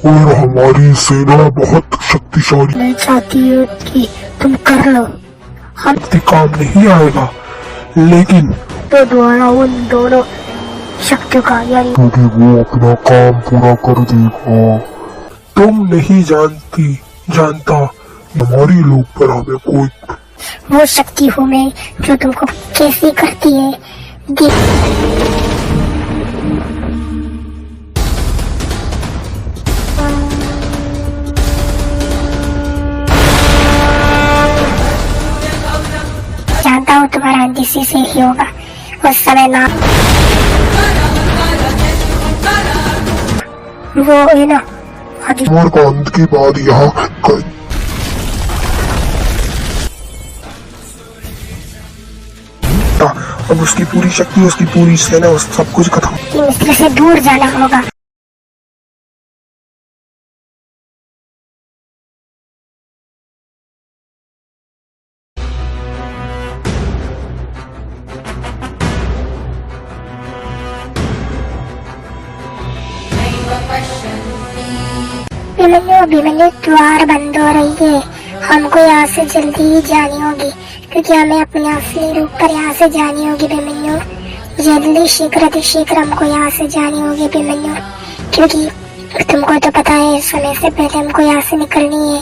और हमारी सेना बहुत शक्तिशाली। मैं चाहती हूँ कि तुम कर लो, हम काम नहीं आएगा, लेकिन तो द्वारा उन दोनों शक्तियों का यानी क्योंकि वो अपना काम पूरा कर देगा। तुम नहीं जानता हमारी लोग पर हमें कोई वो शक्ति हूँ मैं जो तुमको कैसी करती है। जानता हूँ तुम्हारा अंत इसी से ही होगा। उस समय ना वो है ना और का अंत की बात यहाँ अब उसकी पूरी शक्ति, उसकी पूरी सेना, उस सब कुछ खत्म। मिस्र से दूर जाना होगा। अभिमन्यु द्वार बंद हो रही है। हमको यहाँ से जल्दी ही जानी होगी, क्योंकि हमें अपने असली रूप पर यहाँ से जानी होगी अभिमन्यु। जल्दी शीघ्र अतिशीघ्र हमको यहाँ से जानी होगी अभिमन्यु, क्योंकि तुमको तो पता है समय से पहले हमको यहाँ से निकलनी है।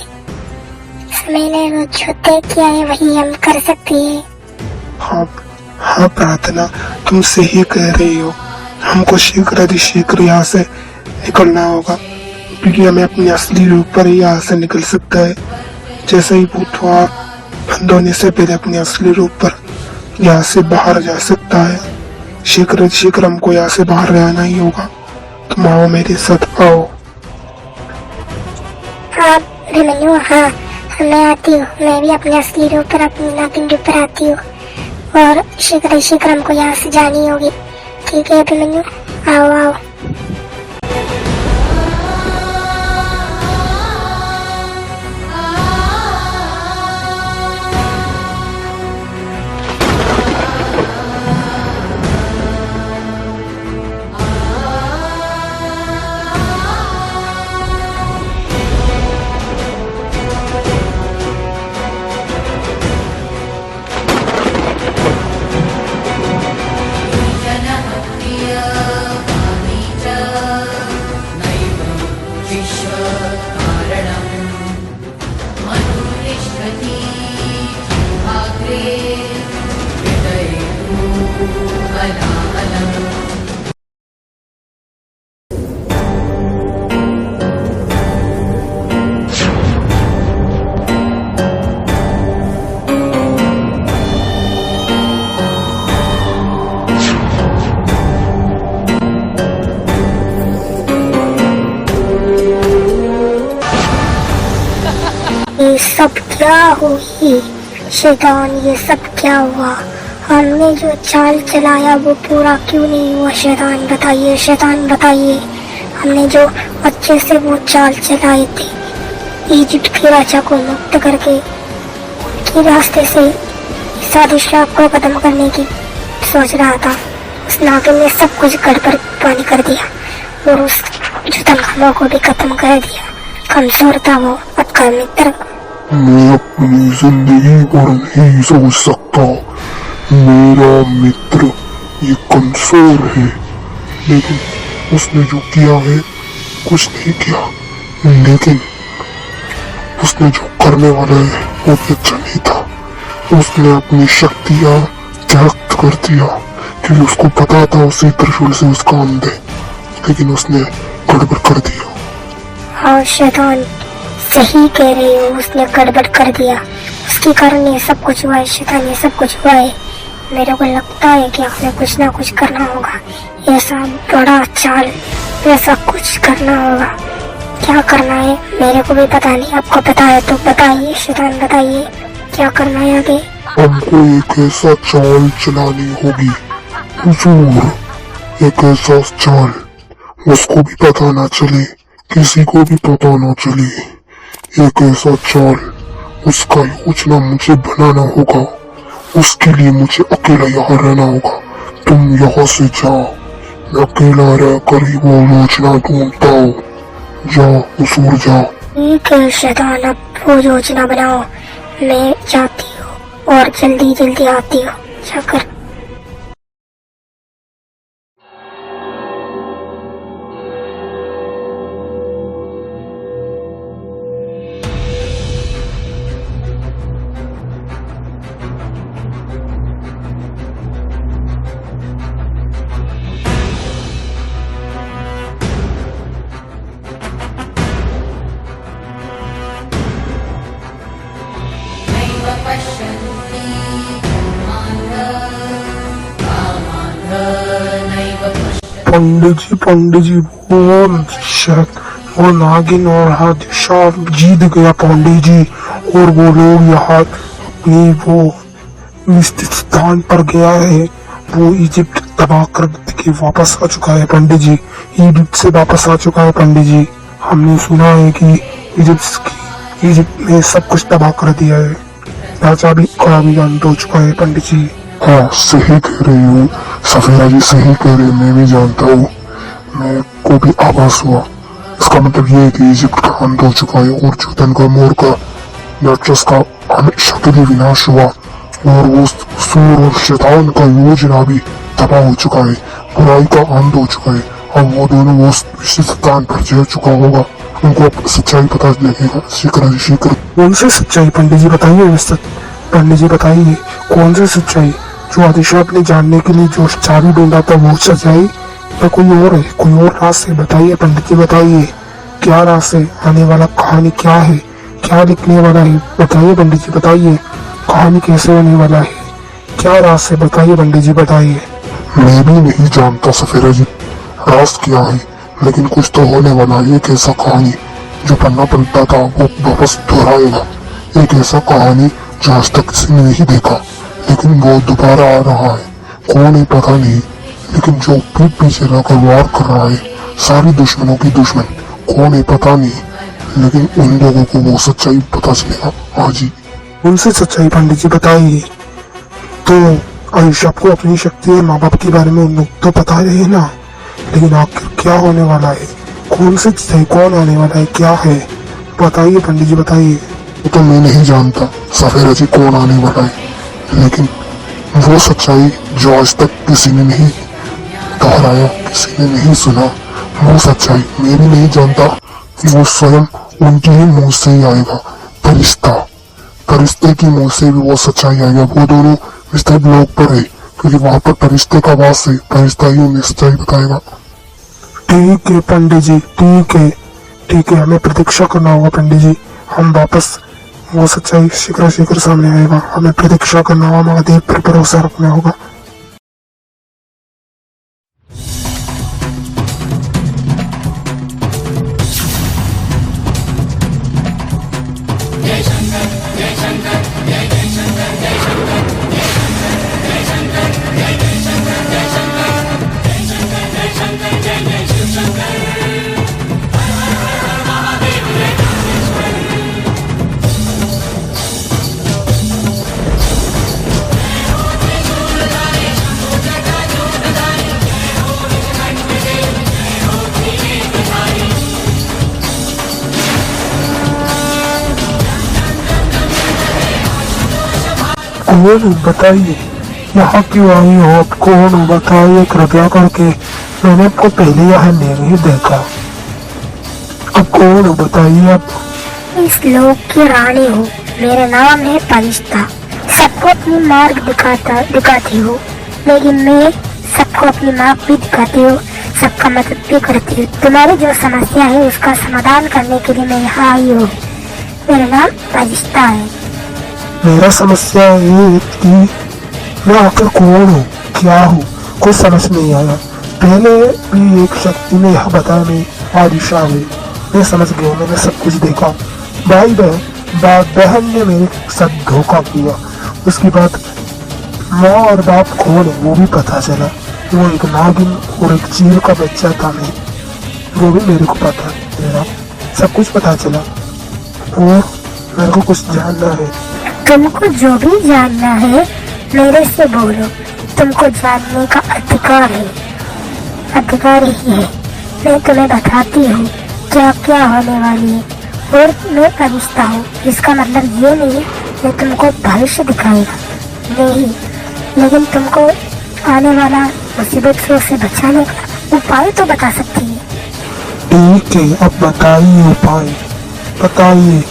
समय ने जो तय किया है वही हम कर सकते हैं। हाँ प्रार्थना, तुम सही कह रही हो। हमको शीघ्र अतिशीघ्र यहाँ से निकलना होगा, क्योंकि हमें अपने असली रूप पर ही यहाँ से निकल सकता है। जैसे ही वो द्वार बंद होने से पहले अपने असली रूप पर यहाँ से बाहर जा सकता है। शीघ्र हमको यहाँ से बाहर रहना ही होगा। तुम आओ मेरे साथ, आओ। हाँ अभिमन्यु, हाँ मैं आती हूँ। मैं भी अपने असली रूप पर, अपनी नागिन रूप पर आती हूँ, और शीघ्र हमको यहाँ से जानी होगी। ठीक है अभिमन्यु, आओ। ये सब क्या हुई शैतान, ये सब क्या हुआ? हमने जो चाल चलाया वो पूरा क्यों नहीं हुआ? शैतान बताइए। हमने जो अच्छे से वो चाल चलाए थे, इजिप्ट के राजा को मुक्त करके उनके रास्ते से साजिश को खत्म करने की सोच रहा था। उस नागिन ने सब कुछ गड़बड़ पानी कर दिया और उस जुतनखाना को भी खत्म कर दिया। कमजोर था वो आपका मित्र। मैं अपनी जिंदगी पर नहीं सोच सकता। मेरा मित्र ये कमजोर है, लेकिन उसने जो किया है कुछ नहीं किया, लेकिन उसने जो करने वाला है वो भी अच्छा नहीं था। उसने अपनी शक्तियाँ त्याग कर दिया, क्योंकि उसको पता था उसी त्रिशूल से उसका अंत है, लेकिन उसने गड़बड़ कर दिया। हाँ शैतान, सही कह रही हो, उसने गड़बड़ कर दिया। उसके कारण ये सब कुछ हुआ है शैतान, ये सब कुछ हुआ है। मेरे को लगता है कि हमें कुछ ना कुछ करना होगा। ऐसा बड़ा चाल, ऐसा कुछ करना होगा। क्या करना है मेरे को भी पता नहीं, आपको पता है तो बताइए शैतान, बताइए क्या करना है आगे। हमको एक ऐसा चाल चलानी होगी हुजूर, एक ऐसा चाल उसको भी पता ना चले, किसी को भी पता ना चले। एक ऐसा चाल उसका योजना मुझे बनाना होगा। उसके लिए मुझे अकेला यहाँ रहना होगा। तुम यहाँ से जाओ, मैं अकेला रहकर ही वो योजना ढूंढता हूँ। जाओ कसूर जाओ। ठीक है शैतान, अब वो योजना बनाओ, मैं जाती हूँ और जल्दी जल्दी आती हूँ जाकर। पंडित जी वो शहद वो नागिन और हादशाह जीत गया पंडित जी, और वो लोग यहाँ अपनी वो निश्चित स्थान पर गया है। वो इजिप्ट तबाह कर के वापस आ चुका है पंडित जी, इजिप्ट से वापस आ चुका है पंडित जी। हमने सुना है कि इजिप्ट में सब कुछ तबाह कर दिया है, राजा भी का भी अंत हो चुका है पंडित जी। हाँ सही कह रही हूँ सफेरा जी, सही कह रही, मैं भी जानता हूँ, मेरे को भी आभास हुआ। इसका मतलब ये है कि इजिप्ट का अंत हो चुका है और चूतन का मोर का राक्षस का हमेशा के लिए विनाश हुआ, और वो सूर और शैतान का योजना भी तबाह हो चुका है, बुराई का अंत हो चुका है। अब वो दोनों वो विशिष्ट स्थान पर जा चुका होगा, उनको अब सच्चाई पता लगेगा। शीघ्र कौन सी सच्चाई पंडित जी बताइए, पंडित जी बताइए कौन सी सच्चाई? जो आदिशा अपने जानने के लिए जो चाबी ढूंढा था वो सच्चाई, या कोई और है, कोई और राज है? बताइए पंडित जी बताइए, क्या राज है? आने वाला कहानी क्या है, क्या लिखने वाला है? बताइए पंडित जी बताइए, कहानी कैसे होने वाला है, क्या राज है? बताइए पंडित जी बताइए। मैं भी नहीं जानता सफेरा जी राज क्या है, लेकिन कुछ तो होने वाला है। एक ऐसा कहानी जो पन्ना पलटा था वो वापस दोहराएगा, एक ऐसा कहानी जो आज तक किसी ने नहीं देखा, लेकिन वो दोबारा आ रहा है। कौन है पता नहीं, लेकिन जो पीठ पीछे रहकर वार कर रहा है, सारी दुश्मनों की दुश्मन, कौन है पता नहीं, लेकिन उन लोगों को वो सच्चाई पता चलेगा आज ही। उनसे सच्चाई पंडित जी बताइए। तो आयुष आपको अपनी शक्ति और माँ बाप के बारे में उन लोग तो पता है ना, लेकिन आखिर क्या होने वाला है, कौन सी सच्चाई, कौन आने वाला है, क्या है? बताइए पंडित जी बताइए। तो मैं नहीं जानता सफेरा जी कौन आने वाला है, लेकिन वो सच्चाई जो आज तक किसी ने नहीं दोहराया, किसी ने नहीं सुना, वो सच्चाई मैं भी नहीं जानता कि वो स्वयं उनके ही मुंह से ही आएगा। फरिश्ते की मुंह से भी वो सच्चाई आएगा। वो दोनों रिश्ते ब्लॉक पर है, क्योंकि वहाँ पर फरिश्ते का वास है, फरिश्ता ही उन्हें सच्चाई बताएगा। ठीक है पंडित जी, ठीक है, हमें प्रतीक्षा करना होगा पंडित जी, हम वापस वो सच्चाई शीघ्र सामने आएगा, हमें प्रतीक्षा करना होगा, महादेव पर भरोसा रखना होगा। कौन बताइए, यहाँ क्यों आई हो आप? कौन बताइए कृपया करके, मैंने आपको पहले यहाँ नहीं देखा। अब कौन बताइए आप? इस लोक की रानी हूँ, मेरा नाम है फरिश्ता, सबको अपनी मार्ग दिखाती हूँ, लेकिन मैं सबको अपनी मार्ग भी दिखाती हूँ, सबका मदद भी करती हूँ। तुम्हारी जो समस्या है उसका समाधान करने के लिए मैं यहाँ आई हूँ। मेरा नाम फरिश्ता है। मेरा समस्या ये है कि मैं आखिर कौन हूँ, क्या हूँ, कुछ समझ नहीं आया। पहले भी एक शक्ति ने यह बताया मैं आदिशा है, मैं समझ गया, मैंने सब कुछ देखा। भाई बहन ने मेरे साथ धोखा किया, उसके बाद माँ और बाप कौन है वो भी पता चला। वो एक नागिन और एक चील का बच्चा था, मैं वो भी मेरे को पता चला, सब कुछ पता चला, और मेरे को कुछ जानना है। तुमको जो भी जानना है मेरे से बोलो, तुमको जानने का अधिकार है, अधिकार ही है। मैं तुम्हें बताती हूँ, क्या क्या होने वाली है। और मैं फरिश्ता हूँ, इसका मतलब ये नहीं है मैं तुमको भविष्य दिखाएगा, नहीं, लेकिन तुमको आने वाला मुसीबतों से बचाने का उपाय तो बता सकती है। ठीक है, अब बताइए उपाय, बताइए।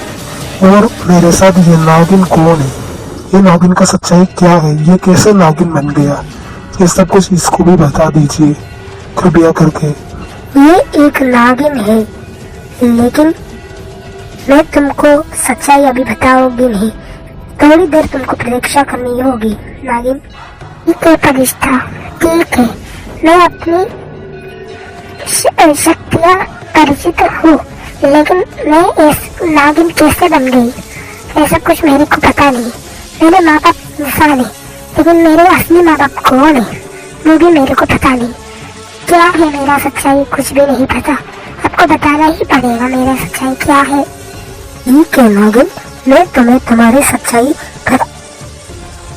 और मेरे साथ ये नागिन कौन है, ये नागिन का सच्चाई क्या है, ये कैसे नागिन बन गया, ये सब कुछ इसको भी बता दीजिए कृपया करके। ये एक नागिन है, लेकिन मैं तुमको सच्चाई अभी बताऊंगी नहीं, थोड़ी देर तुमको प्रतीक्षा करनी होगी नागिन। ठीक है फरिश्ता, ठीक है, मैं अपनी शक्तियाँ परिचित हूँ, लेकिन मैं इस नागिन कैसे बन गई ऐसा कुछ मेरे को पता नहीं। मेरे माँ बाप इंसान है, लेकिन मेरे असली माँ बाप कौन है वो भी मेरे को पता नहीं। क्या है मेरा सच्चाई कुछ भी नहीं पता, आपको बताना ही पड़ेगा मेरा सच्चाई क्या है। ठीक है नागिन, मैं तुम्हें तुम्हारी सच्चाई पर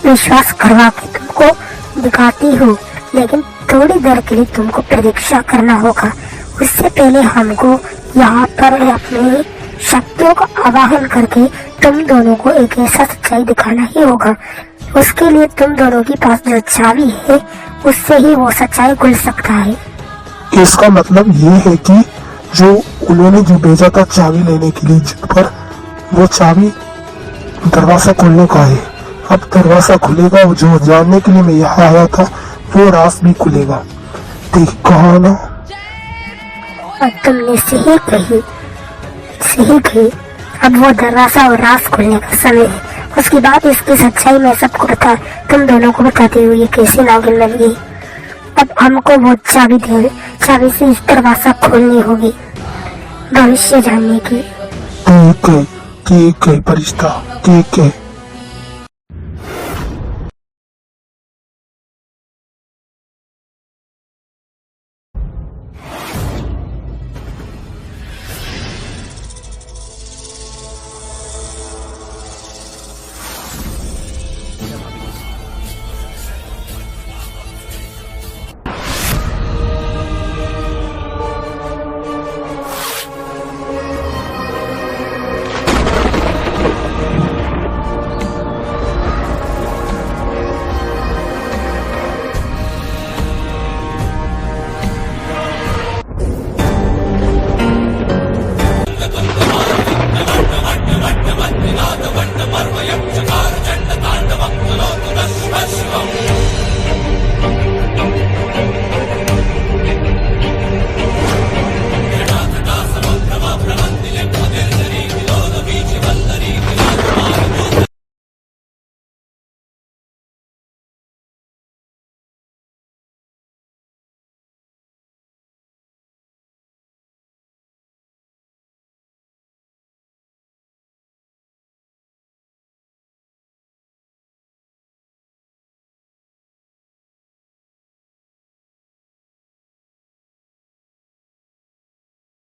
विश्वास करवा के तुमको दिखाती हूँ, लेकिन थोड़ी देर के लिए तुमको प्रतीक्षा करना होगा। उससे पहले हमको यहाँ पर अपनी शक्तियों का आवाहन करके तुम दोनों को एक ऐसा सच्चाई दिखाना ही होगा। उसके लिए तुम दोनों के पास जो चाबी है उससे ही वो सच्चाई खुल सकता है। इसका मतलब ये है कि जो उन्होंने जो भेजा था चाबी लेने के लिए जिद पर, वो चाबी दरवाजा खोलने का है। अब दरवाजा खुलेगा, जो जानने के लिए मैं यहाँ आया था वो रास भी खुलेगा। ठीक कहा ना? और तुमने सही कही, सही कही। अब वो दरवाजा और रास खुलने का समय है। उसके बाद इसकी सच्चाई मैं सबको बता, तुम दोनों को बताती हुई कैसी नागिन बन गई। अब हमको वो चाबी दे, चाबी से इस दरवाजा खोलनी होगी भविष्य जानने की। ठीक है फरिश्ता, ठीक है।